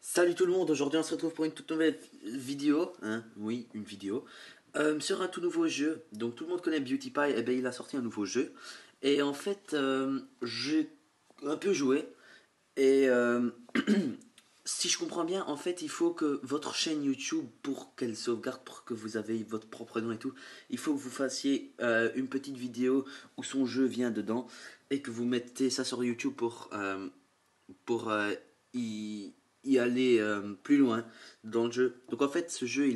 Salut tout le monde, aujourd'hui on se retrouve pour une toute nouvelle vidéo, oui, une vidéo, sur un tout nouveau jeu. Donc tout le monde connaît Beauty Pie, et ben il a sorti un nouveau jeu. Et en fait, j'ai un peu joué, et si je comprends bien, en fait il faut que votre chaîne YouTube, pour qu'elle sauvegarde, pour que vous avez votre propre nom et tout, il faut que vous fassiez une petite vidéo où son jeu vient dedans, et que vous mettez ça sur YouTube pour y, y aller plus loin dans le jeu. Donc en fait, ce jeu,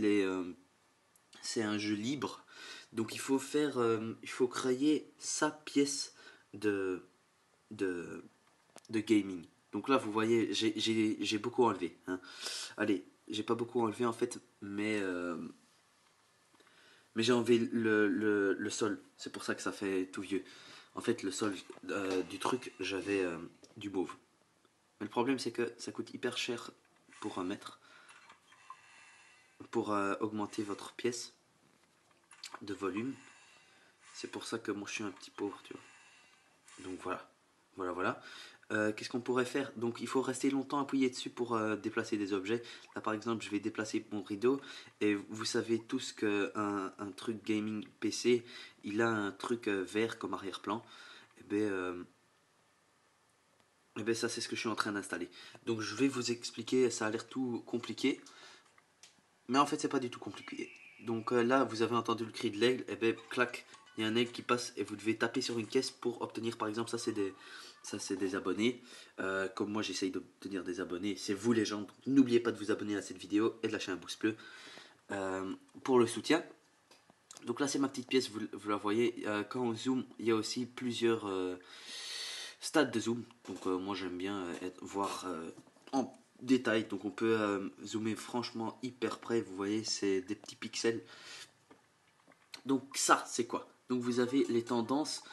c'est un jeu libre. Donc il faut créer sa pièce de, de, de gaming. Donc là, vous voyez, j'ai beaucoup enlevé. Allez, j'ai pas beaucoup enlevé en fait, mais j'ai enlevé le sol. C'est pour ça que ça fait tout vieux. En fait, le sol du truc, j'avais du mauve. Mais le problème, c'est que ça coûte hyper cher pour un mètre, pour augmenter votre pièce de volume. C'est pour ça que moi je suis un petit pauvre, tu vois. Donc voilà, voilà. Qu'est-ce qu'on pourrait faire? Donc il faut rester longtemps appuyé dessus pour déplacer des objets. Là par exemple, je vais déplacer mon rideau et vous savez tous que un truc gaming PC, il a un truc vert comme arrière-plan. Et ben ça c'est ce que je suis en train d'installer. Donc je vais vous expliquer, ça a l'air tout compliqué, mais en fait, c'est pas du tout compliqué. Donc là, vous avez entendu le cri de l'aigle, et ben clac, il y a un aigle qui passe et vous devez taper sur une caisse pour obtenir, par exemple, ça c'est des abonnés. Comme moi, j'essaye d'obtenir des abonnés. C'est vous les gens. N'oubliez pas de vous abonner à cette vidéo et de lâcher un pouce bleu pour le soutien. Donc là, c'est ma petite pièce, vous la voyez. Quand on zoome, il y a aussi plusieurs stades de zoom. Donc moi, j'aime bien voir en détail. Donc on peut zoomer franchement hyper près. Vous voyez, c'est des petits pixels. Donc ça, c'est quoi? Donc vous avez les tendances.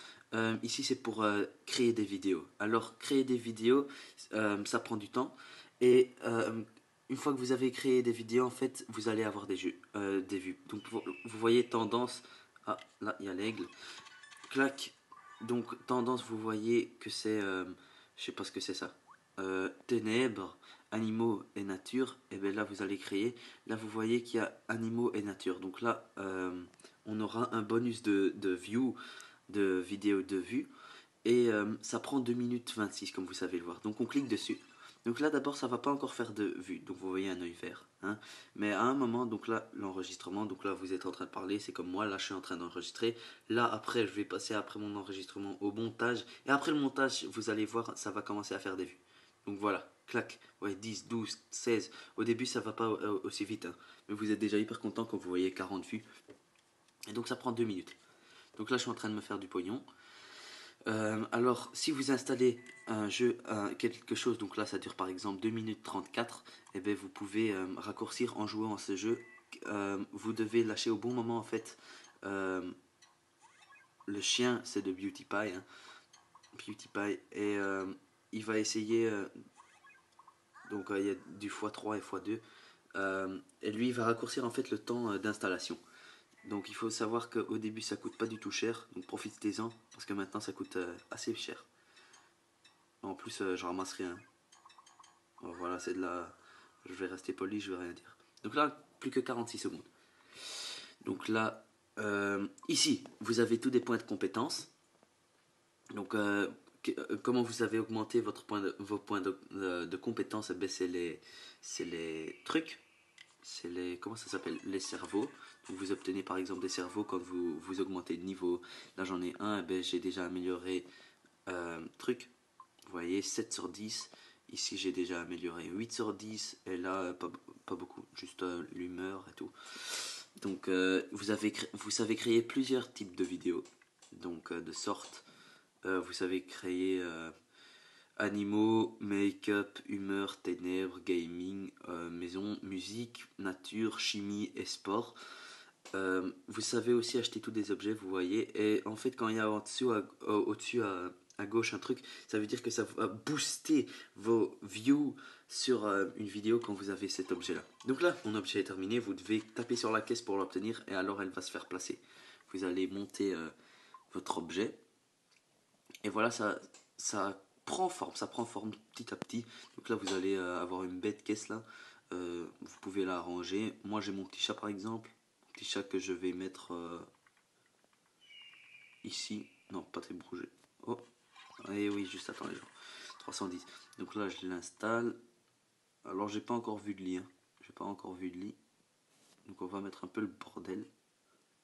Ici, c'est pour créer des vidéos. Alors, créer des vidéos, ça prend du temps. Et une fois que vous avez créé des vidéos, en fait, vous allez avoir des vues. Donc vous voyez tendance. Ah, là, il y a l'aigle. Clac. Donc tendance, vous voyez que c'est... je sais pas ce que c'est ça. Ténèbres, animaux et nature. Et bien là, vous allez créer. Là, vous voyez qu'il y a animaux et nature. Donc là, on aura un bonus de view, de vidéo de vue. Et ça prend 2 minutes 26 comme vous savez le voir. Donc on clique dessus. Donc là d'abord ça va pas encore faire de vue. Donc vous voyez un œil vert. Mais à un moment, donc là l'enregistrement, donc là vous êtes en train de parler, c'est comme moi, là je suis en train d'enregistrer. Là après je vais passer après mon enregistrement au montage. Et après le montage vous allez voir ça va commencer à faire des vues. Donc voilà, clac, ouais 10, 12, 16. Au début ça va pas aussi vite. Mais vous êtes déjà hyper content quand vous voyez 40 vues. Et donc ça prend 2 minutes. Donc là je suis en train de me faire du pognon. Alors, si vous installez un jeu, quelque chose, donc là ça dure par exemple 2 minutes 34, et bien vous pouvez raccourcir en jouant à ce jeu. Vous devez lâcher au bon moment en fait. Euh, le chien c'est de Beauty Pie, Beauty Pie, et il va essayer, donc il y a du x3 et x2, et lui il va raccourcir en fait le temps d'installation. Donc il faut savoir qu'au début ça coûte pas du tout cher, donc profitez-en, parce que maintenant ça coûte assez cher. En plus, je ramasse rien. Bon, voilà, c'est de la. Je vais rester poli, je vais rien dire. Donc là, plus que 46 secondes. Donc là, ici, vous avez tous des points de compétence. Donc, comment vous avez augmenté vos points de compétence? Eh ben, c'est les trucs. C'est les. Comment ça s'appelle? Les cerveaux. Donc, vous obtenez par exemple des cerveaux quand vous augmentez de niveau. Là, j'en ai un. Eh ben, j'ai déjà amélioré truc. Vous voyez, 7 sur 10. Ici, j'ai déjà amélioré 8 sur 10. Et là, pas beaucoup. Juste l'humeur et tout. Donc, vous savez créer plusieurs types de vidéos. Donc, de sorte. Vous savez créer animaux, make-up, humeur, ténèbres, gaming, maison, musique, nature, chimie et sport. Vous savez aussi acheter tous des objets, vous voyez. Et en fait, quand il y a au-dessus à gauche un truc, ça veut dire que ça va booster vos views sur une vidéo quand vous avez cet objet là. Donc là, mon objet est terminé, vous devez taper sur la caisse pour l'obtenir et alors elle va se faire placer. Vous allez monter votre objet et voilà, ça prend forme, ça prend forme petit à petit. Donc là, vous allez avoir une bête caisse là. Vous pouvez la arranger. Moi, j'ai mon petit chat par exemple. Mon petit chat que je vais mettre ici. Non, pas très bougé. Oh, et oui, juste attends les gens. 310. Donc là, je l'installe. Alors, j'ai pas encore vu de lit. Hein. J'ai pas encore vu de lit. Donc, on va mettre un peu le bordel.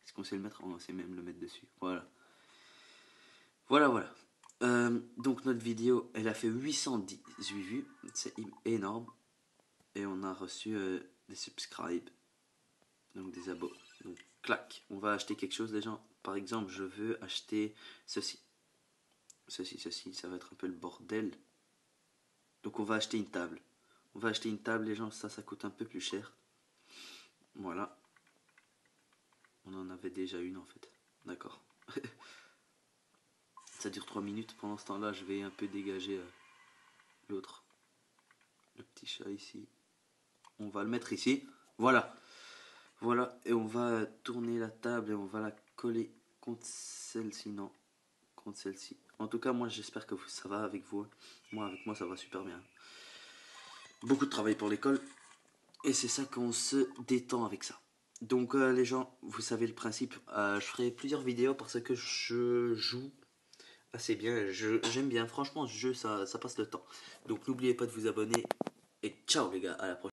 Est-ce qu'on sait le mettre? On sait même le mettre dessus. Voilà. Voilà. Donc notre vidéo, elle a fait 818 vues, c'est énorme. Et on a reçu des subscribes, donc des abos. Donc clac, on va acheter quelque chose les gens. Par exemple, je veux acheter ceci. Ceci, ça va être un peu le bordel. Donc on va acheter une table. On va acheter une table les gens, ça coûte un peu plus cher. Voilà. On en avait déjà une en fait. D'accord. Ça dure 3 minutes. Pendant ce temps-là, je vais un peu dégager l'autre. Le petit chat ici. On va le mettre ici. Voilà. Et on va tourner la table et on va la coller contre celle-ci. Non, contre celle-ci. En tout cas, moi, j'espère que ça va avec vous. Moi, avec moi, ça va super bien. Beaucoup de travail pour l'école. Et c'est ça qu'on se détend avec ça. Donc, les gens, vous savez le principe. Je ferai plusieurs vidéos parce que je joue assez bien. J'aime bien. Franchement, ce jeu, ça passe le temps. Donc, n'oubliez pas de vous abonner. Et ciao, les gars. À la prochaine.